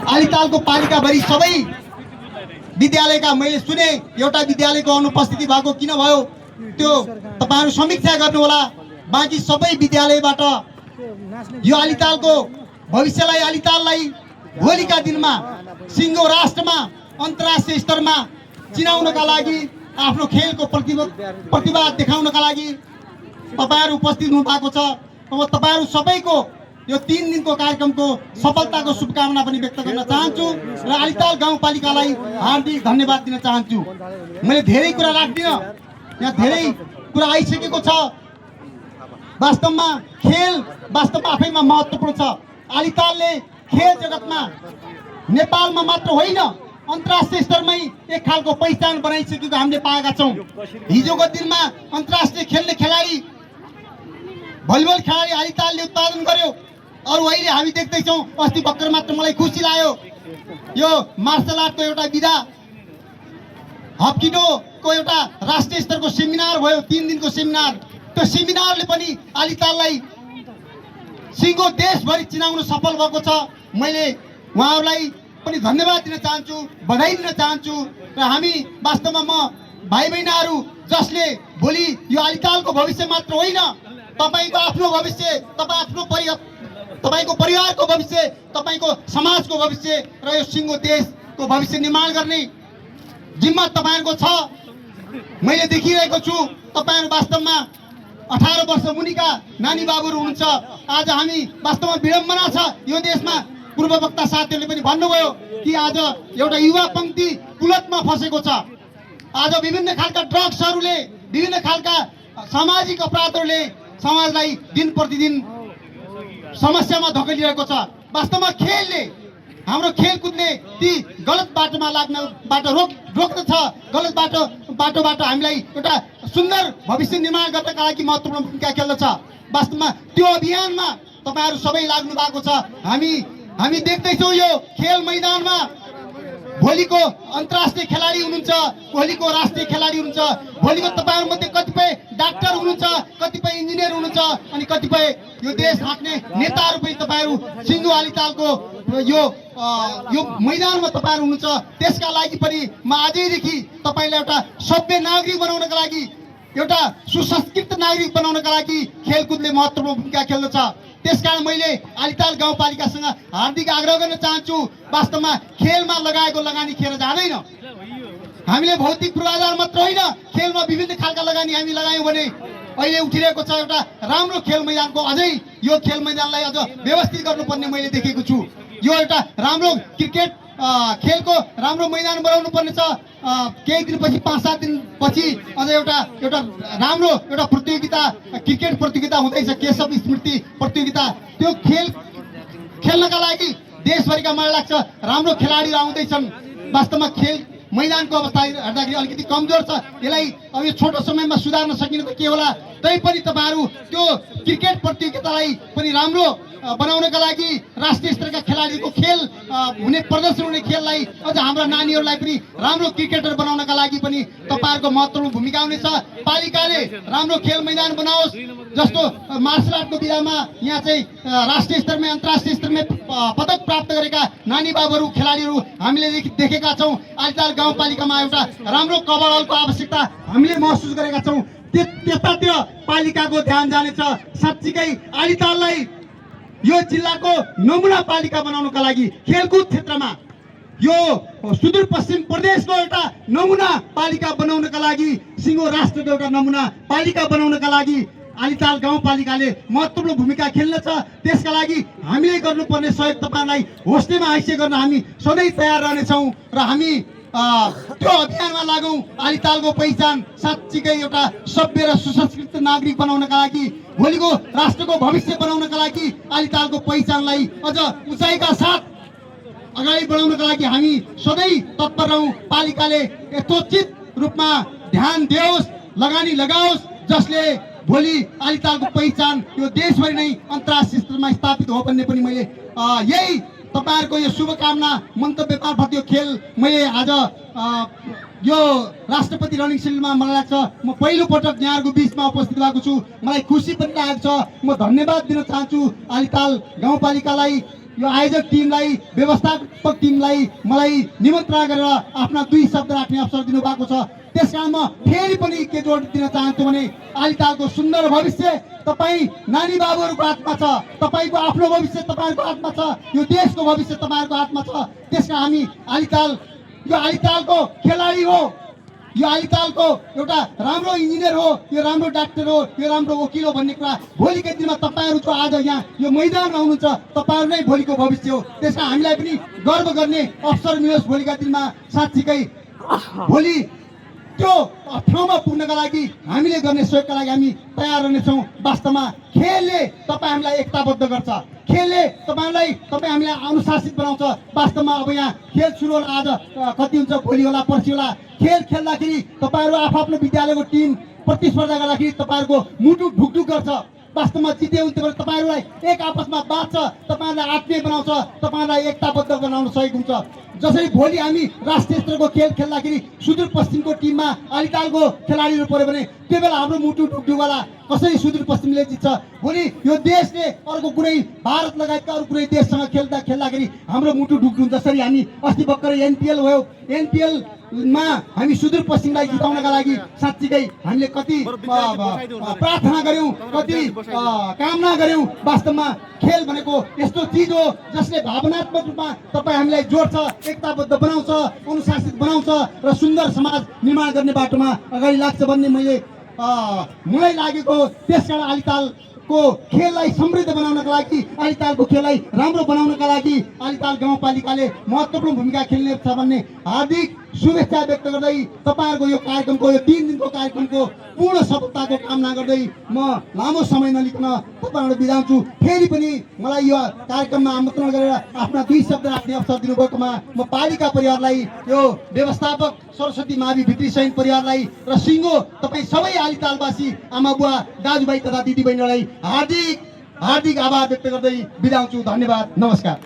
आलितालको पालिकाभरि सबै विद्यालयका मैले सुने एउटा विद्यालयको अनुपस्थिति भएको किन भयो त्यो तपाईहरु समीक्षा गर्नु होला। बाँकी सबै विद्यालयबाट यो आलितालको भविष्यलाई आलिताललाई भोलिका दिनमा सिङ्गो राष्ट्रमा अन्तर्राष्ट्रिय स्तरमा चिनाउनका लागि आफ्नो खेलको प्रतिभा देखाउनका लागि तपाईहरु उपस्थित हुनु भएको छ। म तपाईहरु सबैको यो 3 दिनको कार्यक्रमको सफलताको शुभकामना पनि व्यक्त गर्न चाहन्छु र आलिताल गाउँपालिकालाई हार्दिक धन्यवाद दिन चाहन्छु। मैले धेरै कुरा राख्दिन, यहाँ धेरै कुरा आइसकेको छ। वास्तवमा खेल वास्तवमा आफैमा महत्त्वपूर्ण छ। आलितालले खेल जगतमा नेपालमा मात्र होइन अन्तर्राष्ट्रिय स्तरमै एक खालको पहिचान बनाइसकेको हामीले पाएका छौं। हिजोको दिनमा अन्तर्राष्ट्रिय खेल्ने खेलाडी भलिबल खेलाडी आलितालले उत्पादन गर्यो। अरु अहिले हामी देख्दैछौँ। अस्ति भर्खर मात्र मलाई खुसी लाग्यो यो मार्शल आर्टको एउटा विधा हप्किडोको एउटा राष्ट्रिय स्तरको सेमिनार भयो, 3 दिनको सेमिनार। त्यो सेमिनारले पनि आलिताललाई सिङ्गो देशभरि चिनाउन सफल भएको छ। मैले उहाँहरूलाई पनि धन्यवाद दिन चाहन्छु, बधाई दिन चाहन्छु र हामी वास्तवमा म भाइ बहिनीहरू जसले भोलि यो आलितालको भविष्य मात्र होइन तपाईको आफ्नो भविष्य, तपाईको परिवारको भविष्य, तपाईको समाजको भविष्य र यो सिङ्गो देशको भविष्य निर्माण गर्ने जिम्मा तपाईहरुको छ। मैले देखिरहेको छु तपाईहरु वास्तवमा 18 वर्ष मुनिका नानी बाबुहरू हुनुहुन्छ। आज हामी वास्तवमा विडम्बना छ यो देशमा। पूर्व वक्ता साथीहरूले पनि भन्नुभयो कि आज एउटा युवा पंक्ति कुलतमा फसेको छ। आज विभिन्न खालका ड्रग्सहरूले, विभिन्न खालका सामाजिक अपराधहरूले समाजलाई दिन प्रतिदिन समस्यामा धकेलिरहेको छ। वास्तवमा खेलले हाम्रो खेलकुदले ती गलत बाटोमा लाग्नबाट रोक्दछ। गलत बाटोबाट हामीलाई एउटा सुन्दर भविष्य निर्माण गर्नका लागि महत्त्वपूर्ण भूमिका खेल्दछ। वास्तवमा त्यो अभियानमा तपाईहरु सबै लाग्नु भएको छ। हामी देख्दैछौँ यो खेल मैदानमा भोलिको अन्तर्राष्ट्रिय खेलाडी हुनुहुन्छ, भोलिको राष्ट्रिय खेलाडी हुनुहुन्छ, भोलिको तपाईहरु मध्ये कतिपय डाक्टर हुनुहुन्छ, कतिपय इन्जिनियर हुनुहुन्छ अनि कतिपय यो देश हाँक्ने नेताहरू पनि तपाईहरु सिङ्गो आलितालको यो मैदानमा तपाईहरु हुनुहुन्छ। त्यसका लागि पनि म आजैदेखि तपाईलाई एउटा सभ्य नागरिक बनाउनका लागि, एउटा सुसंस्कृत नागरिक बनाउनका लागि खेलकुदले महत्त्वपूर्ण भूमिका खेल्दछ। त्यसकारण मैले आलिताल गाउँपालिकासँग हार्दिक आग्रह गर्न चाहन्छु, वास्तवमा खेलमा लगाएको लगानी खेर जाँदैन। हामीले भौतिक पूर्वाधार मात्र होइन, खेलमा विभिन्न खालका लगानी हामी लगायौँ भने अहिले उठिरहेको छ एउटा राम्रो खेल मैदानको। अझै यो खेल मैदानलाई अझ व्यवस्थित गर्नुपर्ने मैले देखेको छु। यो एउटा राम्रो क्रिकेट खेलको राम्रो मैदान बनाउनु पर्ने छ। केही दिनपछि 5-7 दिनपछि अझ एउटा राम्रो एउटा प्रतियोगिता, क्रिकेट प्रतियोगिता हुँदैछ, केशव स्मृति प्रतियोगिता। त्यो खेल खेल्नका लागि देशभरिका मलाई लाग्छ राम्रो खेलाडीहरू आउँदैछन्। वास्तवमा खेल मैदानको अवस्था हेर्दाखेरि अलिकति कमजोर छ। यसलाई अब यो छोटो समयमा सुधार्न सकिने त के होला। तैपनि तपाईहरु त्यो क्रिकेट प्रतियोगितालाई पनि राम्रो बनाउनका लागि राष्ट्रिय स्तरका खेलाडीको खेल हुने, प्रदर्शन हुने खेललाई अझ हाम्रा नानीहरूलाई पनि राम्रो क्रिकेटर बनाउनका लागि पनि तपाईहरुको महत्त्वपूर्ण भूमिका हुनेछ। पालिकाले राम्रो खेल मैदान बनाओस्। जस्तो मार्शल आर्टको विधामा यहाँ चाहिँ राष्ट्रिय स्तरमै अन्तर्राष्ट्रिय स्तरमै पदक प्राप्त गरेका नानी बाबुहरू खेलाडीहरू हामीले देखेका छौँ। आलिताल गाउँपालिकामा एउटा राम्रो कभर हलको आवश्यकता हामीले महसुस गरेका छौँ। त्यतातिर पालिकाको ध्यान जानेछ। साँच्चीकै आलिताललाई यो जिल्लाको नमुना पालिका बनाउनका लागि खेलकुद क्षेत्रमा यो सुदूरपश्चिम प्रदेशको एउटा नमुना पालिका बनाउनका लागि, सिङ्गो राष्ट्रको एउटा नमुना पालिका बनाउनका लागि आलिताल गाउँपालिकाले महत्त्वपूर्ण भूमिका खेल्दछ। त्यसका लागि हामीले गर्नुपर्ने सहयोग तपाईहरुलाई होस्टेमा हैसियत गर्न हामी सधैँ तयार रहनेछौँ र हामी त्यो अभियानमा लागौँ। आलितालको पहिचान साँच्चीकै एउटा सभ्य र सुसंस्कृत नागरिक बनाउनका लागि, भोलिको राष्ट्रको भविष्य बनाउनका लागि आलितालको पहिचानलाई अझ उचाइका साथ अगाडि बढाउनका लागि हामी सधैँ तत्पर रहौँ। पालिकाले यथोचित रूपमा ध्यान दियोस्, लगानी लगाओस्, जसले भोलि आलितालको पहिचान यो देशभरि नै अन्तर्राष्ट्रिय स्तरमा स्थापित हो भन्ने पनि मैले यही तपाईहरुको यो शुभकामना मन्तव्य मार्फत यो खेल मैले आज यो राष्ट्रपति रनिङ सिल्डमा मलाई लाग्छ म पहिलो पटक यहाँहरुको बीचमा उपस्थित भएको छु। मलाई खुसी पनि लागेको छ। म धन्यवाद दिन चाहन्छु आलिताल गाउँपालिकालाई, यो आयोजक टिमलाई व्यवस्थापक टिमलाई मलाई निमन्त्रणा गरेर आफ्ना 2 शब्द राख्ने अवसर दिनुभएको छ। त्यसकारण म फेरि पनि के जोड दिन चाहन्छु भने आलितालको सुन्दर भविष्य तपाईँ नानी बाबुहरूको हातमा छ, तपाईँको आफ्नो भविष्य तपाईँहरूको हातमा छ, यो देशको भविष्य तपाईँहरूको हातमा छ। त्यसकारण हामी यो आलितालको खेलाडी हो, यो आलितालको एउटा राम्रो इन्जिनियर हो, यो राम्रो डाक्टर हो, यो राम्रो वकिल हो भन्ने कुरा भोलिको दिनमा तपाईँहरू जो आज यहाँ यो मैदानमा हुनुहुन्छ तपाईँहरू नै भोलिको भविष्य हो। त्यसमा हामीलाई पनि गर्व गर्ने अवसर मिलोस् भोलिका दिनमा। साँच्चीकै भोलि त्यो ठाउँमा पुग्नका लागि हामीले गर्ने सहयोगका लागि हामी तयार रहनेछौँ। वास्तवमा खेलले तपाईँ हामीलाई एकताबद्ध गर्छ, खेलले तपाईँ हामीलाई अनुशासित बनाउँछ। वास्तवमा अब यहाँ खेल सुरु होला, आज कति हुन्छ, भोलि होला, पर्सि होला। खेल खेल्दाखेरि तपाईँहरू आफ्नो विद्यालयको टिम प्रतिस्पर्धा गर्दाखेरि तपाईँहरूको मुटु ढुकढुक गर्छ। वास्तवमा जिते हुन्थ्यो भने तपाईँहरूलाई एक आपसमा बाँच्छ, तपाईँहरूलाई आत्मीय बनाउँछ, तपाईँहरूलाई एकताबद्ध बनाउन सहयोग हुन्छ। जसरी भोलि हामी राष्ट्रिय स्तरको खेल खेल्दाखेरि सुदूरपश्चिमको टिममा आलितालको खेलाडीहरू पऱ्यो भने त्यो बेला हाम्रो मुटु ढुकढुकवाला कसरी सुदूरपश्चिमले जित्छ। भोलि यो देशले अर्को कुनै भारत लगायतका अरू कुनै देशसँग खेल्दाखेरि हाम्रो मुटु ढुकढुक जसरी हामी अस्ति भर्खरै एनपिएल भयो, एनपिएलमा हामी सुदूरपश्चिमलाई जिताउनका लागि साँच्चीकै हामीले कति प्रार्थना गऱ्यौँ, कति कामना गऱ्यौँ। वास्तवमा खेल भनेको यस्तो चिज हो जसले भावनात्मक रूपमा तपाईँ हामीलाई जोड्छ, एकताबद्ध बनाउँछ, अनुशासित बनाउँछ र सुन्दर समाज निर्माण गर्ने बाटोमा अगाडि लाग्छ भन्ने मलाई लागेको। त्यसकारण आलितालको खेललाई समृद्ध बनाउनका लागि, आलितालको खेललाई राम्रो बनाउनका लागि आलिताल गाउँपालिकाले महत्त्वपूर्ण भूमिका खेल्ने छ भन्ने हार्दिक शुभेच्छा व्यक्त गर्दै तपाईँहरूको यो कार्यक्रमको, यो 3 दिनको कार्यक्रमको पूर्ण सफलताको कामना गर्दै म लामो समय नलिकन तपाईँहरू बिदा हुन्छु। फेरि पनि मलाई यो कार्यक्रममा आमन्त्रण गरेर आफ्ना 2 शब्द राख्ने अवसर दिनुभएकोमा म पालिका परिवारलाई, यो व्यवस्थापक सरस्वती मावि भित्री सैन परिवारलाई र सिङ्गो तपाईँ सबै आलितालवासी आमा बुवा दाजुभाइ तथा दिदीबहिनीलाई हार्दिक आभार व्यक्त गर्दै बिदा हुन्छु। धन्यवाद, नमस्कार।